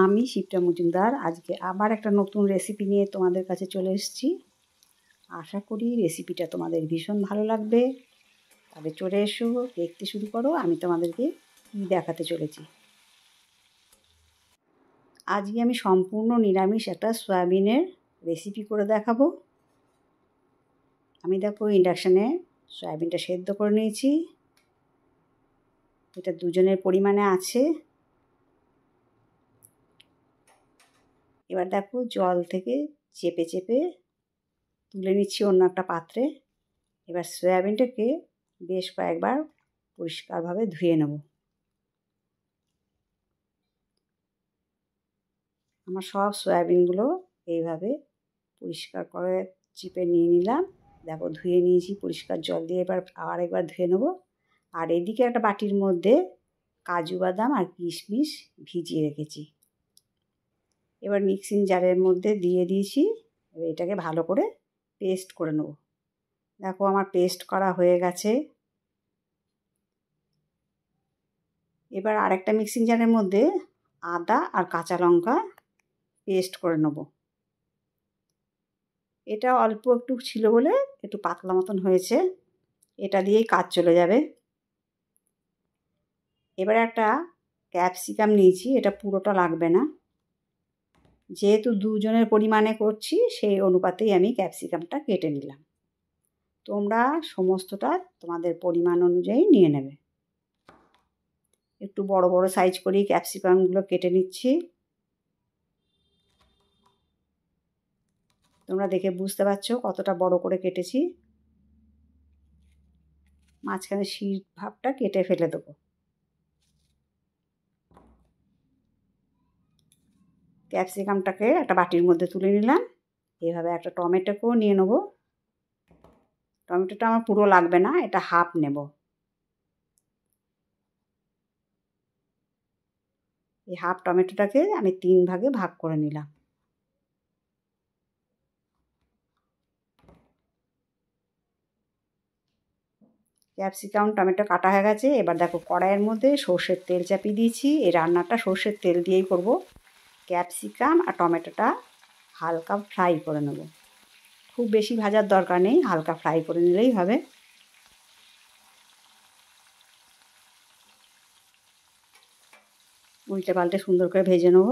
আমি শিপ্রা মজুমদার আজকে আবার একটা নতুন রেসিপি নিয়ে তোমাদের কাছে চলে এসেছি। আশা করি রেসিপিটা তোমাদের ভীষণ ভালো লাগবে। তবে চলে এসো, দেখতে শুরু করো আমি তোমাদেরকে কী দেখাতে চলেছি। আজকে আমি সম্পূর্ণ নিরামিষ একটা সয়াবিনের রেসিপি করে দেখাবো। আমি দেখো ইন্ডাকশানে সয়াবিনটা সেদ্ধ করে নিয়েছি। এটা দুজনের পরিমাণে আছে। এবার দেখো জল থেকে চেপে চেপে তুলে নিচ্ছি অন্য একটা পাত্রে। এবার সয়াবিনটাকে বেশ কয়েকবার পরিষ্কারভাবে ধুয়ে নেব। আমার সব সয়াবিনগুলো এইভাবে পরিষ্কার করে চিপে নিয়ে নিলাম। দেখো ধুয়ে নিয়েছি পরিষ্কার জল দিয়ে, এবার আবার একবার ধুয়ে নেব। আর এদিকে একটা বাটির মধ্যে কাজু বাদাম আর কিশমিশ ভিজিয়ে রেখেছি। এবার মিক্সিং জারের মধ্যে দিয়ে দিয়েছি। এবার এটাকে ভালো করে পেস্ট করে নেব। দেখো আমার পেস্ট করা হয়ে গেছে। এবার আরেকটা মিক্সিং জারের মধ্যে আদা আর কাঁচা লঙ্কা পেস্ট করে নেব। এটা অল্প একটু ছিল বলে একটু পাতলা মতন হয়েছে, এটা দিয়েই কাজ চলে যাবে। এবার একটা ক্যাপসিকাম নিয়েছি, এটা পুরোটা লাগবে না, যেহেতু দুজনের পরিমাণে করছি সেই অনুপাতেই আমি ক্যাপসিকামটা কেটে নিলাম। তোমরা সমস্তটা তোমাদের পরিমাণ অনুযায়ী নিয়ে নেবে। একটু বড় বড় সাইজ করেই ক্যাপসিকামগুলো কেটে নিচ্ছি। তোমরা দেখে বুঝতে পারছো কতটা বড় করে কেটেছি। মাঝখানে শীত ভাবটা কেটে ফেলে দেবো। ক্যাপসিকামটাকে একটা বাটির মধ্যে তুলে নিলাম। এইভাবে একটা টমেটোকেও নিয়ে নেব। টমেটোটা আমার পুরো লাগবে না, এটা হাফ নেব। এই হাফ টমেটোটাকে আমি 3 ভাগে ভাগ করে নিলাম। ক্যাপসিকাম টমেটো কাটা হয়ে গেছে। এবার দেখো কড়াইয়ের মধ্যে সর্ষের তেল চাপিয়ে দিয়েছি। এই রান্নাটা সর্ষের তেল দিয়েই করব। ক্যাপসিকাম আর টমেটোটা হালকা ফ্রাই করে নেব। খুব বেশি ভাজার দরকার নেই, হালকা ফ্রাই করে নিলেই হবে। উল্টে পাল্টে সুন্দর করে ভেজে নেব।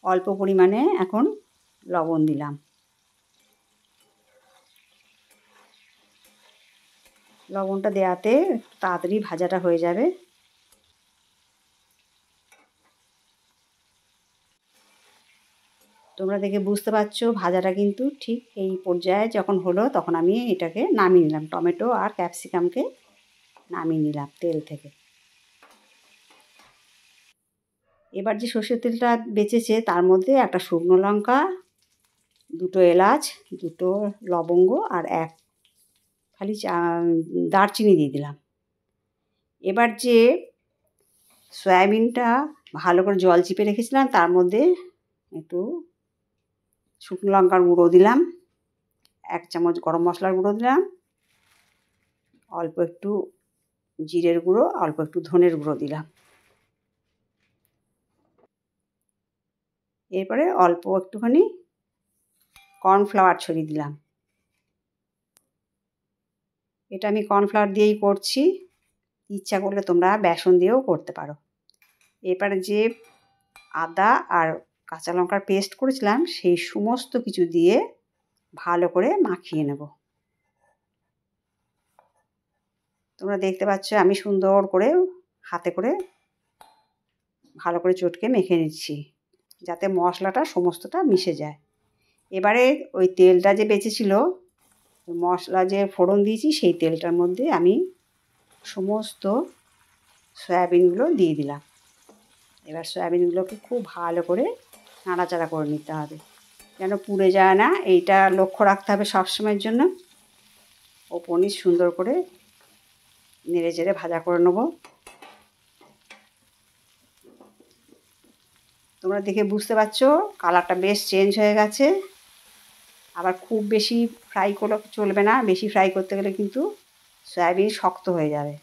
অল্প পরিমাণে এখন লবণ দিলাম। লবণটা দেওয়াতে তাড়াতাড়ি ভাজাটা হয়ে যাবে। তোমরা দেখে বুঝতে পারছো ভাজাটা কিন্তু ঠিক এই পর্যায়ে যখন হলো তখন আমি এটাকে নামিয়ে নিলাম। টমেটো আর ক্যাপসিকামকে নামিয়ে নিলাম তেল থেকে। এবার যে সর্ষের তেলটা বেঁচেছে তার মধ্যে একটা শুকনো লঙ্কা, 2 এলাচ, 2 লবঙ্গ আর 1 খালি দারচিনি দিয়ে দিলাম। এবার যে সয়াবিনটা ভালো করে জল চিপে রেখেছিলাম তার মধ্যে একটু শুকনো লঙ্কার গুঁড়ো দিলাম, 1 চামচ গরম মশলার গুঁড়ো দিলাম, অল্প একটু জিরের গুঁড়ো, অল্প একটু ধনের গুঁড়ো দিলাম। এরপরে অল্প একটুখানি কর্নফ্লাওয়ার ছড়িয়ে দিলাম। এটা আমি কর্নফ্লাওয়ার দিয়েই করছি, ইচ্ছা করলে তোমরা বেসন দিয়েও করতে পারো। এরপরে যে আদা আর কাঁচা লঙ্কার পেস্ট করেছিলাম সেই সমস্ত কিছু দিয়ে ভালো করে মাখিয়ে নেব। তোমরা দেখতে পাচ্ছ আমি সুন্দর করে হাতে করে ভালো করে চটকে মেখে নিচ্ছি যাতে মশলাটা সমস্তটা মিশে যায়। এবারে ওই তেলটা যে বেঁচেছিল, মশলা যে ফোড়ন দিয়েছি সেই তেলটার মধ্যে আমি সমস্ত সয়াবিনগুলো দিয়ে দিলাম। এবার সয়াবিনগুলোকে খুব ভালো করে নাড়াচাড়া করে নিতে হবে যেন পুড়ে যায় না, এইটা লক্ষ্য রাখতে হবে সবসময়ের জন্য। ওপর নিচ সুন্দর করে নেড়ে চেড়ে ভাজা করে নেব। তোমরা দেখে বুঝতে পারছো কালারটা বেশ চেঞ্জ হয়ে গেছে। আবার খুব বেশি ফ্রাই করলে চলবে না, বেশি ফ্রাই করতে গেলে কিন্তু সয়াবিন শক্ত হয়ে যাবে।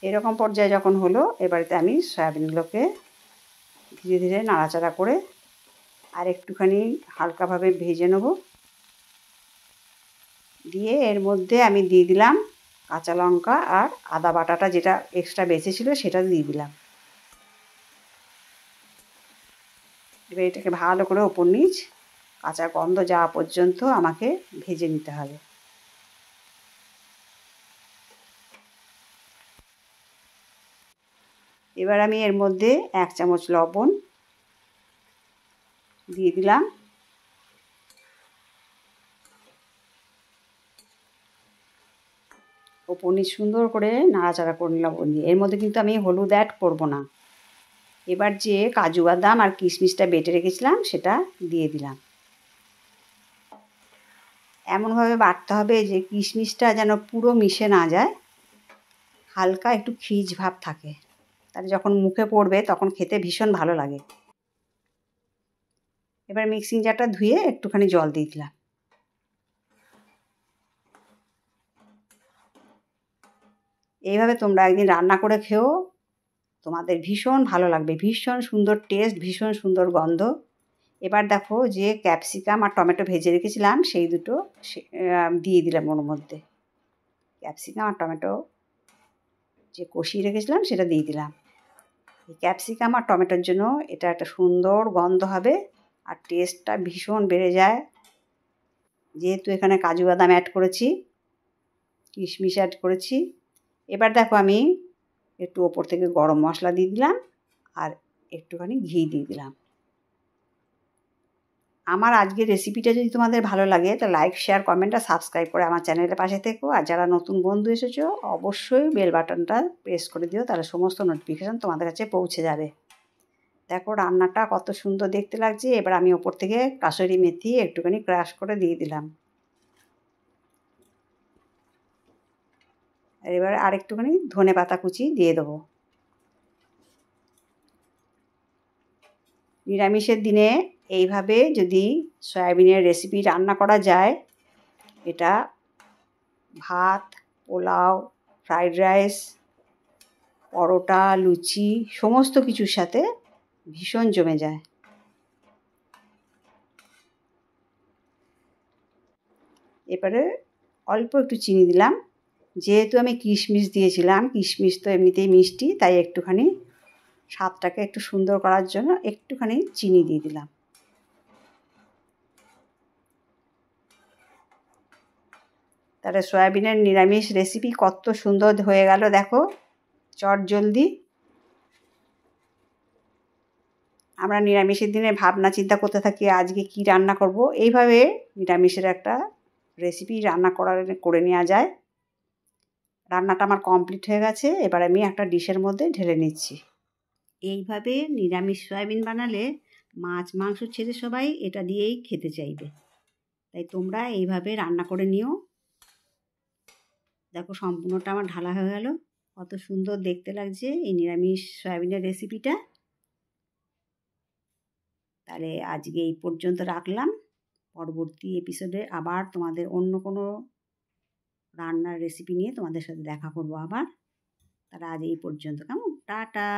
এরকম পর্যায়ে যখন হলো, এবারেতে আমি সয়াবিনগুলোকে ধীরে ধীরে নাড়াচাড়া করে আর একটুখানি হালকাভাবে ভেজে নেব। দিয়ে এর মধ্যে আমি দিয়ে দিলাম কাঁচা লঙ্কা আর আদা বাটাটা, যেটা এক্সট্রা বেঁচে ছিল সেটা দিয়ে দিলাম। এবার এটাকে ভালো করে ওপর নিচ কাঁচা গন্ধ যাওয়া পর্যন্ত আমাকে ভেজে নিতে হবে। এবার আমি এর মধ্যে 1 চামচ লবণ দিয়ে দিলাম। ওপর নিচ সুন্দর করে নাড়াচাড়া করে নিলাম। এর মধ্যে কিন্তু আমি হলুদ অ্যাড করব না। এবার যে কাজু বাদাম আর কিশমিশটা বেটে রেখেছিলাম সেটা দিয়ে দিলাম। এমনভাবে বাটতে হবে যে কিশমিশটা যেন পুরো মিশে না যায়, হালকা একটু খিজ ভাব থাকে, তাহলে যখন মুখে পড়বে তখন খেতে ভীষণ ভালো লাগে। এবার মিক্সিং জারটা ধুয়ে একটুখানি জল দিয়ে দিলাম। এইভাবে তোমরা একদিন রান্না করে খেও, তোমাদের ভীষণ ভালো লাগবে। ভীষণ সুন্দর টেস্ট, ভীষণ সুন্দর গন্ধ। এবার দেখো যে ক্যাপসিকাম আর টমেটো ভেজে রেখেছিলাম সেই দুটো দিয়ে দিলাম ওর মধ্যে। ক্যাপসিকাম আর টমেটো যে কষিয়ে রেখেছিলাম সেটা দিয়ে দিলাম। এই ক্যাপসিকাম আর টমেটোর জন্য এটা একটা সুন্দর গন্ধ হবে আর টেস্টটা ভীষণ বেড়ে যায়। যেহেতু এখানে কাজু বাদাম অ্যাড করেছি, কিশমিশ অ্যাড করেছি। এবার দেখো আমি একটু ওপর থেকে গরম মশলা দিয়ে দিলাম আর একটুখানি ঘি দিয়ে দিলাম। আমার আজকের রেসিপিটা যদি তোমাদের ভালো লাগে তো লাইক, শেয়ার, কমেন্ট আর সাবস্ক্রাইব করে আমার চ্যানেলের পাশে থেকো। আর যারা নতুন বন্ধু এসেছো অবশ্যই বেল বাটনটা প্রেস করে দিও, তাহলে সমস্ত নোটিফিকেশান তোমাদের কাছে পৌঁছে যাবে। দেখো রান্নাটা কত সুন্দর দেখতে লাগছে। এবার আমি ওপর থেকে কাসুরি মেথি একটুখানি ক্রাশ করে দিয়ে দিলাম। এবার আর একটুখানি ধনে পাতা কুচি দিয়ে দেবো। নিরামিষের দিনে এইভাবে যদি সয়াবিনের রেসিপি রান্না করা যায়, এটা ভাত, পোলাও, ফ্রাইড রাইস, পরোটা, লুচি সমস্ত কিছুর সাথে ভীষণ জমে যায়। এবারে অল্প একটু চিনি দিলাম। যেহেতু আমি কিশমিশ দিয়েছিলাম, কিশমিশ তো এমনিতেই মিষ্টি, তাই একটুখানি স্বাদটাকে একটু সুন্দর করার জন্য একটুখানি চিনি দিয়ে দিলাম। তাহলে সয়াবিনের নিরামিষ রেসিপি কত সুন্দর হয়ে গেল দেখো, চটজলদি। আমরা নিরামিষের দিনে ভাবনা চিন্তা করতে থাকি আজকে কি রান্না করব। এইভাবে নিরামিষের একটা রেসিপি রান্না করে নেওয়া যায়। রান্নাটা আমার কমপ্লিট হয়ে গেছে। এবার আমি একটা ডিশের মধ্যে ঢেলে নিচ্ছি। এইভাবে নিরামিষ সয়াবিন বানালে মাছ মাংস ছেড়ে সবাই এটা দিয়েই খেতে চাইবে। তাই তোমরা এইভাবে রান্না করে নিও। দেখো সম্পূর্ণটা আমার ঢালা হয়ে গেল। কত সুন্দর দেখতে লাগছে এই নিরামিষ সয়াবিনের রেসিপিটা। তাহলে আজকে এই পর্যন্ত রাখলাম। পরবর্তী এপিসোডে আবার তোমাদের অন্য কোনো রান্নার রেসিপি নিয়ে তোমাদের সাথে দেখা করবো আবার। তাহলে আজ এই পর্যন্ত, কেমন? টাটা।